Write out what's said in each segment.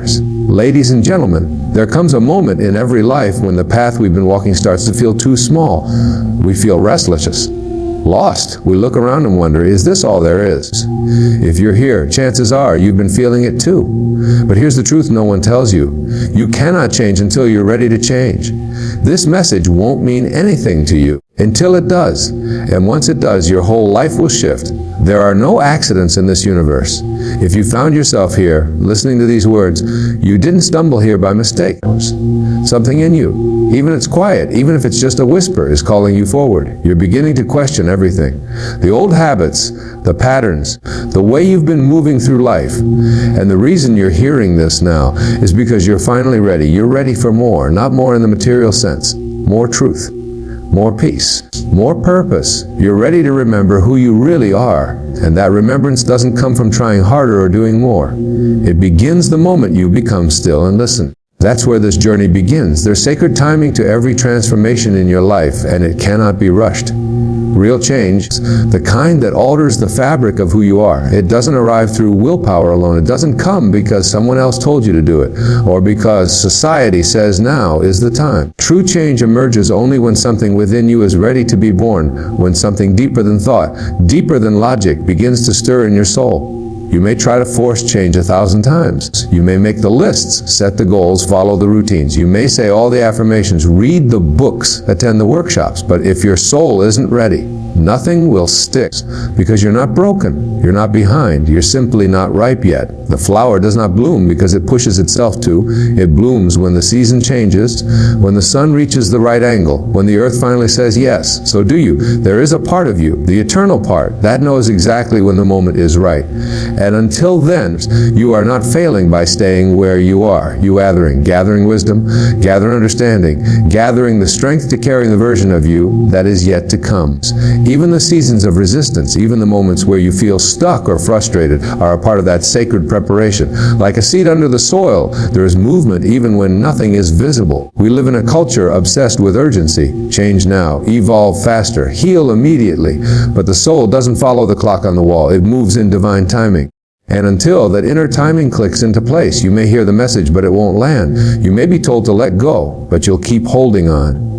ours. Ladies and gentlemen, there comes a moment in every life when the path we've been walking starts to feel too small. We feel restless, lost. We look around and wonder, is this all there is? If you're here, chances are you've been feeling it too. But here's the truth no one tells you. You cannot change until you're ready to change. This message won't mean anything to you until it does. And once it does, your whole life will shift. There are no accidents in this universe. If you found yourself here, listening to these words, you didn't stumble here by mistake. Something in you, even if it's quiet, even if it's just a whisper, is calling you forward. You're beginning to question everything. The old habits, the patterns, the way you've been moving through life. And the reason you're hearing this now is because you're finally ready. You're ready for more, not more in the material sense. More truth, more peace, more purpose. You're ready to remember who you really are. And that remembrance doesn't come from trying harder or doing more. It begins the moment you become still and listen. That's where this journey begins. There's sacred timing to every transformation in your life, and it cannot be rushed. Real change, the kind that alters the fabric of who you are. It doesn't arrive through willpower alone. It doesn't come because someone else told you to do it, or because society says now is the time. True change emerges only when something within you is ready to be born, when something deeper than thought, deeper than logic, begins to stir in your soul. You may try to force change 1,000 times. You may make the lists, set the goals, follow the routines. You may say all the affirmations, read the books, attend the workshops. But if your soul isn't ready, nothing will stick, because you're not broken, you're not behind, you're simply not ripe yet. The flower does not bloom because it pushes itself to. It blooms when the season changes, when the sun reaches the right angle, when the earth finally says yes. So do you. There is a part of you, the eternal part, that knows exactly when the moment is right. And until then, you are not failing by staying where you are. You gathering wisdom, gathering understanding, gathering the strength to carry the version of you that is yet to come. Even the seasons of resistance, even the moments where you feel stuck or frustrated, are a part of that sacred preparation. Like a seed under the soil, there is movement even when nothing is visible. We live in a culture obsessed with urgency. Change now, evolve faster, heal immediately. But the soul doesn't follow the clock on the wall. It moves in divine timing. And until that inner timing clicks into place, you may hear the message, but it won't land. You may be told to let go, but you'll keep holding on.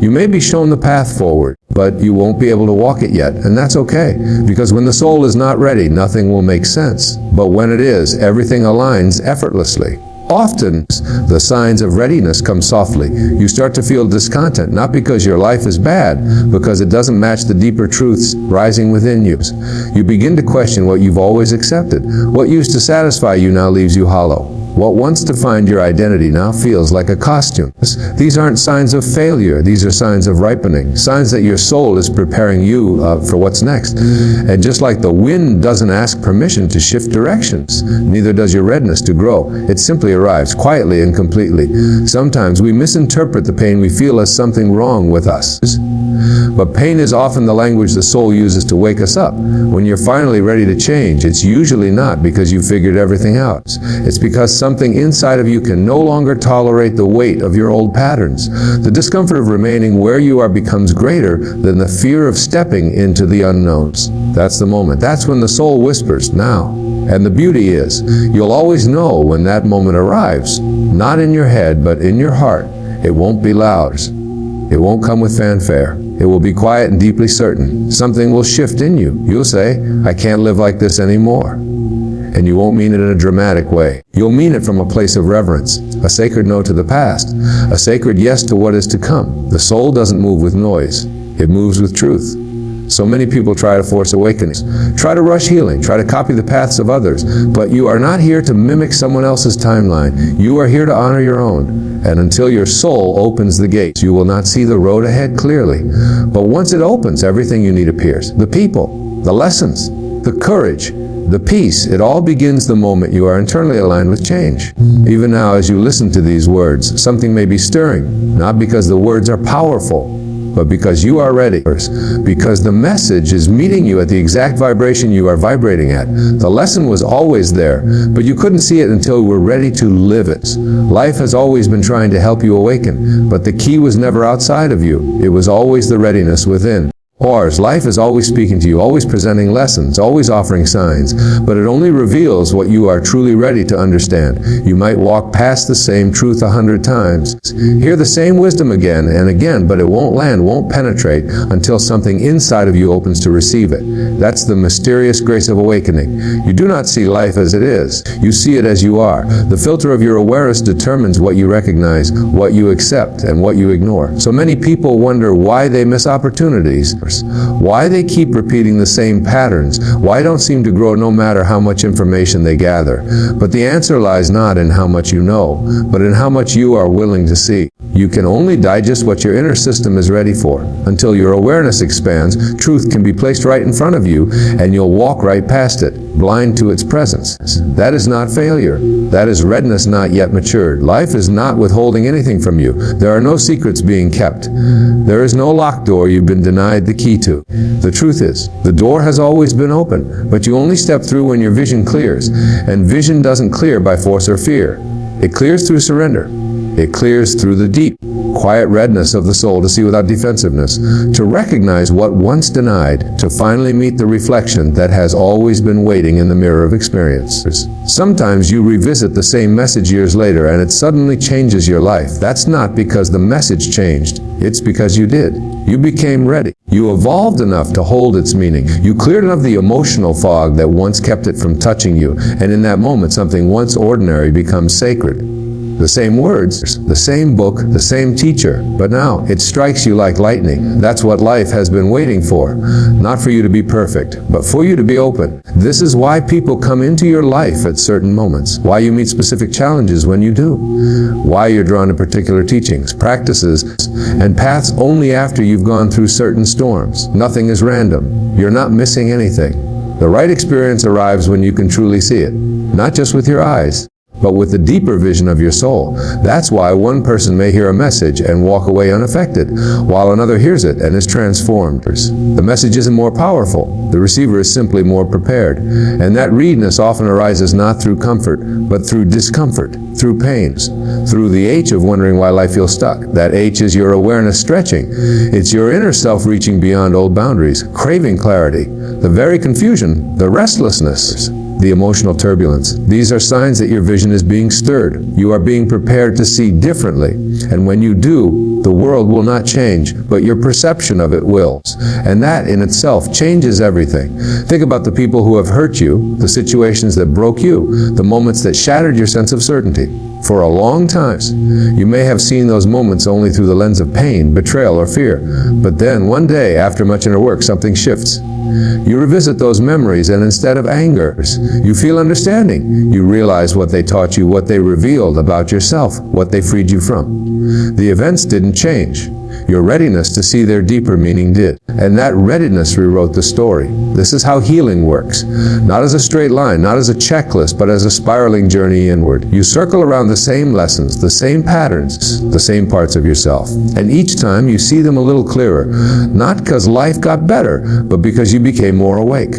You may be shown the path forward, but you won't be able to walk it yet, and that's okay, because when the soul is not ready, nothing will make sense. But when it is, everything aligns effortlessly. Often, the signs of readiness come softly. You start to feel discontent, not because your life is bad, because it doesn't match the deeper truths rising within you. You begin to question what you've always accepted. What used to satisfy you now leaves you hollow. What once defined your identity now feels like a costume. These aren't signs of failure. These are signs of ripening, signs that your soul is preparing you for what's next. And just like the wind doesn't ask permission to shift directions, neither does your readiness to grow. It simply arrives quietly and completely. Sometimes we misinterpret the pain we feel as something wrong with us. But pain is often the language the soul uses to wake us up. When you're finally ready to change, it's usually not because you figured everything out. It's because something inside of you can no longer tolerate the weight of your old patterns. The discomfort of remaining where you are becomes greater than the fear of stepping into the unknowns. That's the moment. That's when the soul whispers, now. And the beauty is, you'll always know when that moment arrives. Not in your head, but in your heart. It won't be loud. It won't come with fanfare. It will be quiet and deeply certain. Something will shift in you. You'll say, I can't live like this anymore. And you won't mean it in a dramatic way. You'll mean it from a place of reverence, a sacred no to the past, a sacred yes to what is to come. The soul doesn't move with noise. It moves with truth. So many people try to force awakenings, try to rush healing, try to copy the paths of others. But you are not here to mimic someone else's timeline. You are here to honor your own. And until your soul opens the gates, you will not see the road ahead clearly. But once it opens, everything you need appears. The people, the lessons, the courage, the peace. It all begins the moment you are internally aligned with change. Even now, as you listen to these words, something may be stirring, not because the words are powerful, but because you are ready, because the message is meeting you at the exact vibration you are vibrating at. The lesson was always there, but you couldn't see it until you were ready to live it. Life has always been trying to help you awaken, but the key was never outside of you. It was always the readiness within. Ours, life is always speaking to you, always presenting lessons, always offering signs, but it only reveals what you are truly ready to understand. You might walk past the same truth 100 times, hear the same wisdom again and again, but it won't land, won't penetrate until something inside of you opens to receive it. That's the mysterious grace of awakening. You do not see life as it is. You see it as you are. The filter of your awareness determines what you recognize, what you accept, and what you ignore. So many people wonder why they miss opportunities, why they keep repeating the same patterns, why don't seem to grow no matter how much information they gather. But the answer lies not in how much you know, but in how much you are willing to see. You can only digest what your inner system is ready for. Until your awareness expands, truth can be placed right in front of you, and you'll walk right past it, blind to its presence. That is not failure. That is readiness not yet matured. Life is not withholding anything from you. There are no secrets being kept. There is no locked door you've been denied the key to. The truth is, the door has always been open, but you only step through when your vision clears. And vision doesn't clear by force or fear. It clears through surrender. It clears through the deep, quiet readiness of the soul to see without defensiveness, to recognize what once denied, to finally meet the reflection that has always been waiting in the mirror of experience. Sometimes you revisit the same message years later and it suddenly changes your life. That's not because the message changed. It's because you did. You became ready. You evolved enough to hold its meaning. You cleared enough the emotional fog that once kept it from touching you, and in that moment something once ordinary becomes sacred. The same words, the same book, the same teacher, but now it strikes you like lightning. That's what life has been waiting for. Not for you to be perfect, but for you to be open. This is why people come into your life at certain moments, why you meet specific challenges when you do, why you're drawn to particular teachings, practices, and paths only after you've gone through certain storms. Nothing is random. You're not missing anything. The right experience arrives when you can truly see it, not just with your eyes, but with the deeper vision of your soul. That's why one person may hear a message and walk away unaffected, while another hears it and is transformed. The message isn't more powerful. The receiver is simply more prepared. And that readiness often arises not through comfort, but through discomfort, through pains, through the H of wondering why life feels stuck. That H is your awareness stretching. It's your inner self reaching beyond old boundaries, craving clarity, the very confusion, the restlessness, the emotional turbulence. These are signs that your vision is being stirred. You are being prepared to see differently. And when you do, the world will not change, but your perception of it will. And that in itself changes everything. Think about the people who have hurt you, the situations that broke you, the moments that shattered your sense of certainty. For a long time, you may have seen those moments only through the lens of pain, betrayal, or fear. But then one day, after much inner work, something shifts. You revisit those memories, and instead of anger, you feel understanding. You realize what they taught you, what they revealed about yourself, what they freed you from. The events didn't change. Your readiness to see their deeper meaning did. And that readiness rewrote the story. This is how healing works. Not as a straight line, not as a checklist, but as a spiraling journey inward. You circle around the same lessons, the same patterns, the same parts of yourself. And each time you see them a little clearer. Not because life got better, but because you became more awake.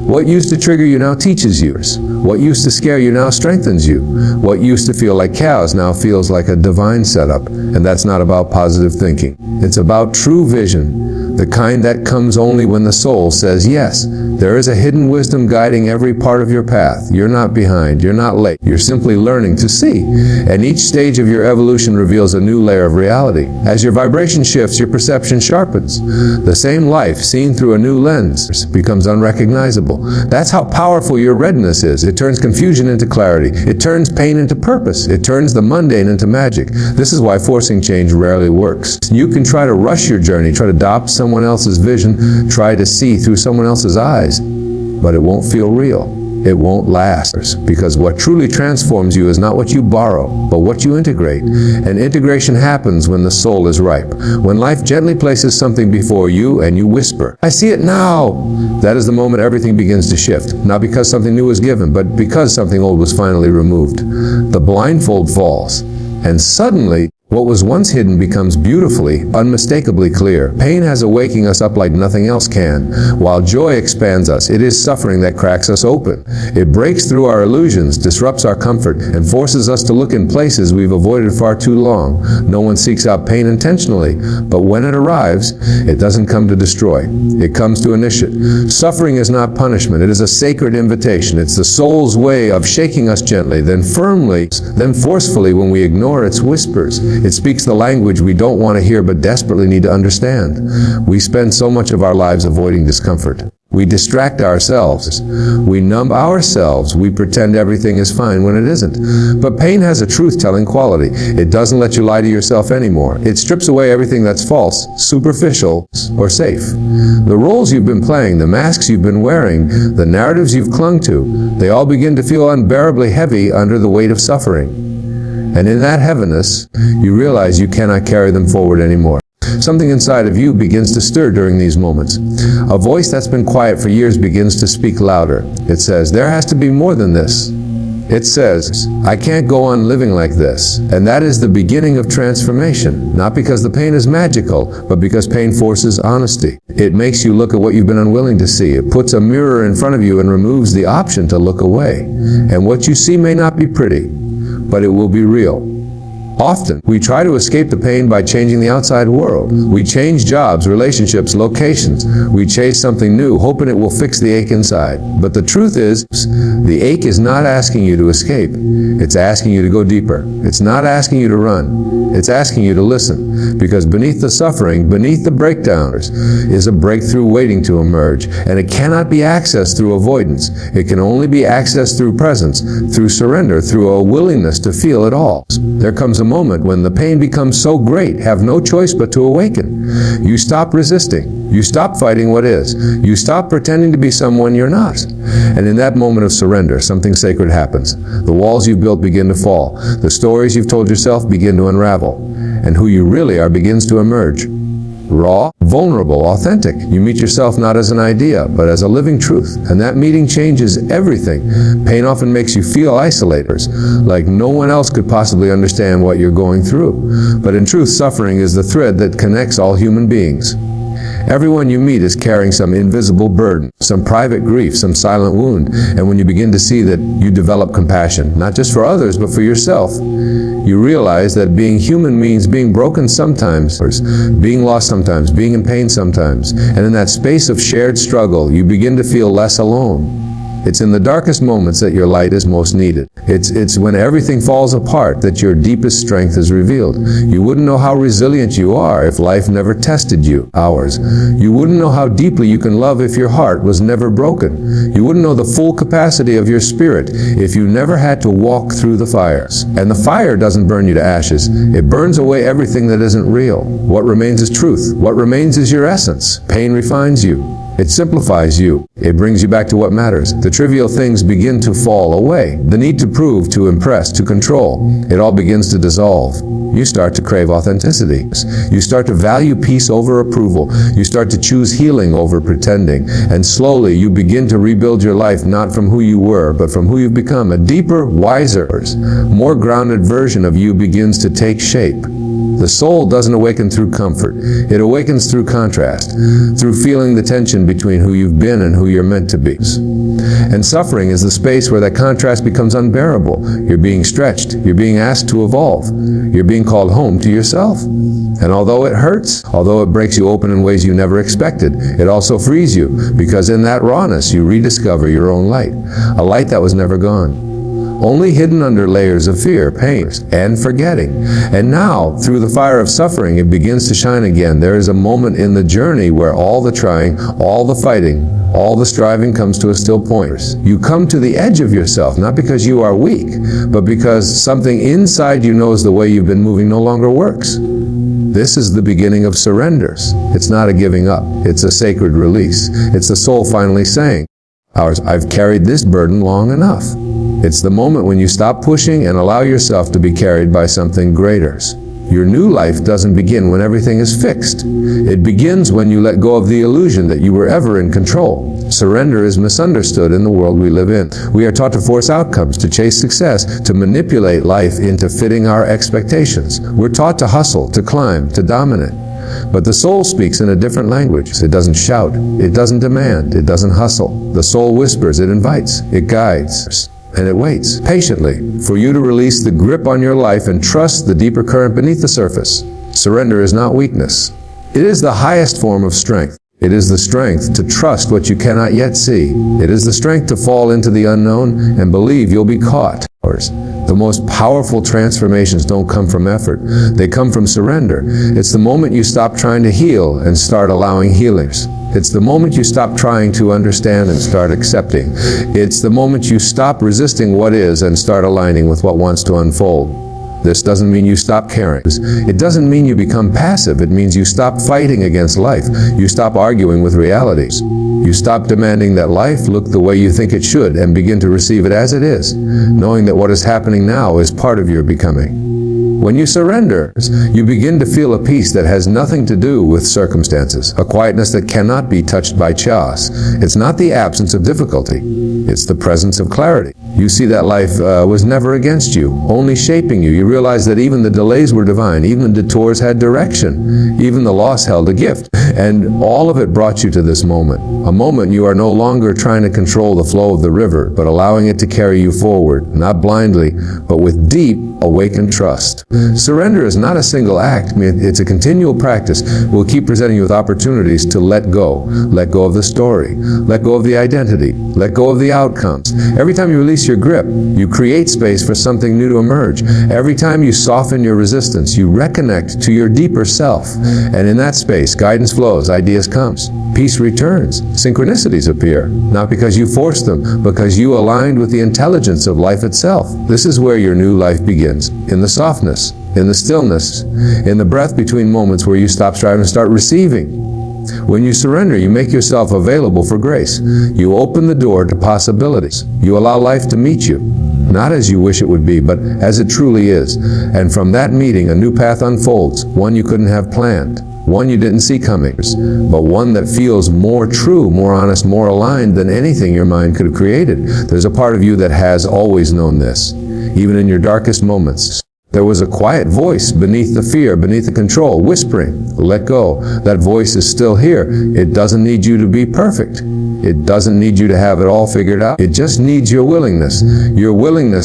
What used to trigger you now teaches you. What used to scare you now strengthens you. What used to feel like chaos now feels like a divine setup. And that's not about positive thinking. It's about true vision, the kind that comes only when the soul says yes. There is a hidden wisdom guiding every part of your path. You're not behind. You're not late. You're simply learning to see. And each stage of your evolution reveals a new layer of reality. As your vibration shifts, your perception sharpens. The same life, seen through a new lens, becomes unrecognizable. That's how powerful your readiness is. It turns confusion into clarity. It turns pain into purpose. It turns the mundane into magic. This is why forcing change rarely works. You can try to rush your journey, try to adopt someone else's vision, try to see through someone else's eyes, but it won't feel real. It won't last, because what truly transforms you is not what you borrow, but what you integrate. And integration happens when the soul is ripe. When life gently places something before you and you whisper, "I see it now." That is the moment everything begins to shift. Not because something new was given, but because something old was finally removed. The blindfold falls. And suddenly, What was once hidden becomes beautifully, unmistakably clear. Pain has a waking us up like nothing else can, while joy expands us. It is suffering that cracks us open. It breaks through our illusions, disrupts our comfort, and forces us to look in places we've avoided far too long. No one seeks out pain intentionally, but when it arrives, it doesn't come to destroy. It comes to initiate. Suffering is not punishment. It is a sacred invitation. It's the soul's way of shaking us gently, then firmly, then forcefully when we ignore its whispers. It speaks the language we don't want to hear but desperately need to understand. We spend so much of our lives avoiding discomfort. We distract ourselves. We numb ourselves. We pretend everything is fine when it isn't. But pain has a truth-telling quality. It doesn't let you lie to yourself anymore. It strips away everything that's false, superficial, or safe. The roles you've been playing, the masks you've been wearing, the narratives you've clung to, they all begin to feel unbearably heavy under the weight of suffering. And in that heaviness, you realize you cannot carry them forward anymore. Something inside of you begins to stir during these moments. A voice that's been quiet for years begins to speak louder. It says, there has to be more than this. It says, I can't go on living like this. And that is the beginning of transformation, not because the pain is magical, but because pain forces honesty. It makes you look at what you've been unwilling to see. It puts a mirror in front of you and removes the option to look away. And what you see may not be pretty, but it will be real. Often, we try to escape the pain by changing the outside world. We change jobs, relationships, locations. We chase something new, hoping it will fix the ache inside. But the truth is, the ache is not asking you to escape. It's asking you to go deeper. It's not asking you to run. It's asking you to listen. Because beneath the suffering, beneath the breakdowns, is a breakthrough waiting to emerge. And it cannot be accessed through avoidance. It can only be accessed through presence, through surrender, through a willingness to feel it all. There comes a moment when the pain becomes so great, have no choice but to awaken. You stop resisting. You stop fighting what is. You stop pretending to be someone you're not. And in that moment of surrender, something sacred happens. The walls you've built begin to fall. The stories you've told yourself begin to unravel. And who you really are begins to emerge. Raw, vulnerable, authentic. You meet yourself not as an idea, but as a living truth. And that meeting changes everything. Pain often makes you feel isolated, like no one else could possibly understand what you're going through. But in truth, suffering is the thread that connects all human beings. Everyone you meet is carrying some invisible burden, some private grief, some silent wound. And when you begin to see that, you develop compassion, not just for others, but for yourself. You realize that being human means being broken sometimes, being lost sometimes, being in pain sometimes. And in that space of shared struggle, you begin to feel less alone. It's in the darkest moments that your light is most needed. It's when everything falls apart that your deepest strength is revealed. You wouldn't know how resilient you are if life never tested you. You wouldn't know how deeply you can love if your heart was never broken. You wouldn't know the full capacity of your spirit if you never had to walk through the fires. And the fire doesn't burn you to ashes. It burns away everything that isn't real. What remains is truth. What remains is your essence. Pain refines you. It simplifies you. It brings you back to what matters. The trivial things begin to fall away. The need to prove, to impress, to control, it all begins to dissolve. You start to crave authenticity. You start to value peace over approval. You start to choose healing over pretending. And slowly you begin to rebuild your life not from who you were, but from who you've become. A deeper, wiser, more grounded version of you begins to take shape. The soul doesn't awaken through comfort. It awakens through contrast, through feeling the tension between who you've been and who you're meant to be. And suffering is the space where that contrast becomes unbearable. You're being stretched. You're being asked to evolve. You're being called home to yourself. And although it hurts, although it breaks you open in ways you never expected, it also frees you, because in that rawness you rediscover your own light, a light that was never gone. Only hidden under layers of fear, pain, and forgetting. And now, through the fire of suffering, it begins to shine again. There is a moment in the journey where all the trying, all the fighting, all the striving comes to a still point. You come to the edge of yourself, not because you are weak, but because something inside you knows the way you've been moving no longer works. This is the beginning of surrenders. It's not a giving up. It's a sacred release. It's the soul finally saying, I've carried this burden long enough. It's the moment when you stop pushing and allow yourself to be carried by something greater. Your new life doesn't begin when everything is fixed. It begins when you let go of the illusion that you were ever in control. Surrender is misunderstood in the world we live in. We are taught to force outcomes, to chase success, to manipulate life into fitting our expectations. We're taught to hustle, to climb, to dominate. But the soul speaks in a different language. It doesn't shout, it doesn't demand, it doesn't hustle. The soul whispers, it invites, it guides, and it waits patiently for you to release the grip on your life and trust the deeper current beneath the surface. Surrender is not weakness. It is the highest form of strength. It is the strength to trust what you cannot yet see. It is the strength to fall into the unknown and believe you'll be caught. The most powerful transformations don't come from effort. They come from surrender. It's the moment you stop trying to heal and start allowing healings. It's the moment you stop trying to understand and start accepting. It's the moment you stop resisting what is and start aligning with what wants to unfold. This doesn't mean you stop caring. It doesn't mean you become passive. It means you stop fighting against life. You stop arguing with realities. You stop demanding that life look the way you think it should and begin to receive it as it is, knowing that what is happening now is part of your becoming. When you surrender, you begin to feel a peace that has nothing to do with circumstances, a quietness that cannot be touched by chaos. It's not the absence of difficulty, it's the presence of clarity. You see that life was never against you, only shaping you. You realize that even the delays were divine, even the detours had direction, even the loss held a gift. And all of it brought you to this moment, a moment you are no longer trying to control the flow of the river, but allowing it to carry you forward, not blindly, but with deep, awakened trust. Surrender is not a single act. It's a continual practice. We'll keep presenting you with opportunities to let go of the story, let go of the identity, let go of the outcomes. Every time you release your grip, you create space for something new to emerge. Every time you soften your resistance, you reconnect to your deeper self. And in that space, guidance flows, ideas comes, peace returns, synchronicities appear, not because you forced them, because you aligned with the intelligence of life itself. This is where your new life begins, in the softness, in the stillness, in the breath between moments where you stop striving and start receiving. When you surrender, you make yourself available for grace. You open the door to possibilities. You allow life to meet you, not as you wish it would be, but as it truly is. And from that meeting, a new path unfolds, one you couldn't have planned, one you didn't see coming, but one that feels more true, more honest, more aligned than anything your mind could have created. There's a part of you that has always known this, even in your darkest moments. There was a quiet voice beneath the fear, beneath the control, whispering, let go. That voice is still here. It doesn't need you to be perfect. It doesn't need you to have it all figured out. It just needs your willingness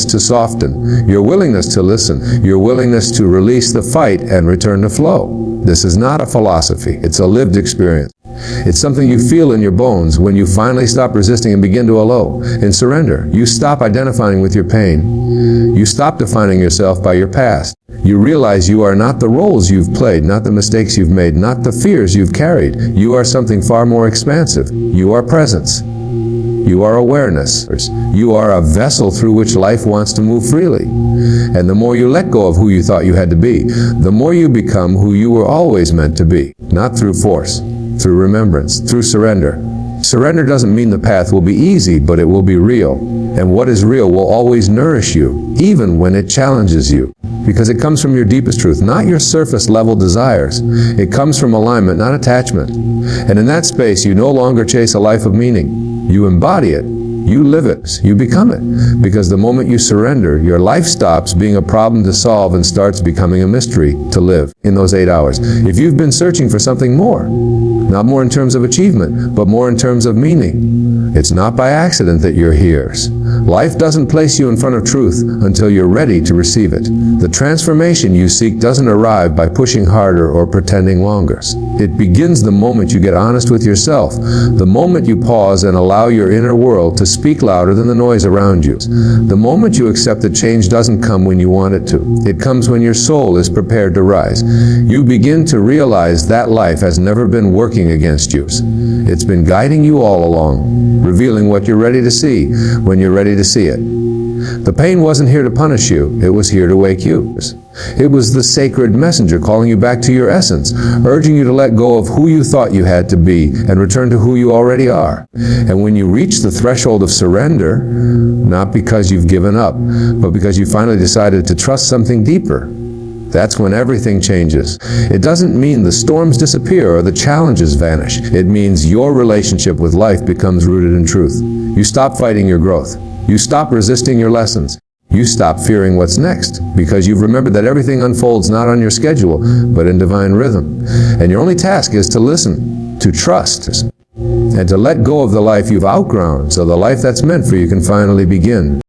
to soften, your willingness to listen, your willingness to release the fight and return to flow. This is not a philosophy. It's a lived experience. It's something you feel in your bones when you finally stop resisting and begin to allow. In surrender, you stop identifying with your pain. You stop defining yourself by your past. You realize you are not the roles you've played, not the mistakes you've made, not the fears you've carried. You are something far more expansive. You are presence. You are awareness. You are a vessel through which life wants to move freely. And the more you let go of who you thought you had to be, the more you become who you were always meant to be, not through force, through remembrance, through surrender. Surrender doesn't mean the path will be easy, but it will be real. And what is real will always nourish you, even when it challenges you. Because it comes from your deepest truth, not your surface level desires. It comes from alignment, not attachment. And in that space, you no longer chase a life of meaning. You embody it. You live it. You become it. Because the moment you surrender, your life stops being a problem to solve and starts becoming a mystery to live in those 8 hours. If you've been searching for something more, not more in terms of achievement, but more in terms of meaning, it's not by accident that you're here. Life doesn't place you in front of truth until you're ready to receive it. The transformation you seek doesn't arrive by pushing harder or pretending longer. It begins the moment you get honest with yourself, the moment you pause and allow your inner world to speak louder than the noise around you. The moment you accept that change doesn't come when you want it to. It comes when your soul is prepared to rise. You begin to realize that life has never been working against you. It's been guiding you all along, revealing what you're ready to see when you're ready to see it. The pain wasn't here to punish you, it was here to wake you. It was the sacred messenger calling you back to your essence, urging you to let go of who you thought you had to be and return to who you already are. And when you reach the threshold of surrender, not because you've given up, but because you finally decided to trust something deeper, That's when everything changes. It doesn't mean the storms disappear or the challenges vanish. It means your relationship with life becomes rooted in truth. You stop fighting your growth. You stop resisting your lessons. You stop fearing what's next, because you've remembered that everything unfolds not on your schedule, but in divine rhythm. And your only task is to listen, to trust, and to let go of the life you've outgrown, so the life that's meant for you can finally begin.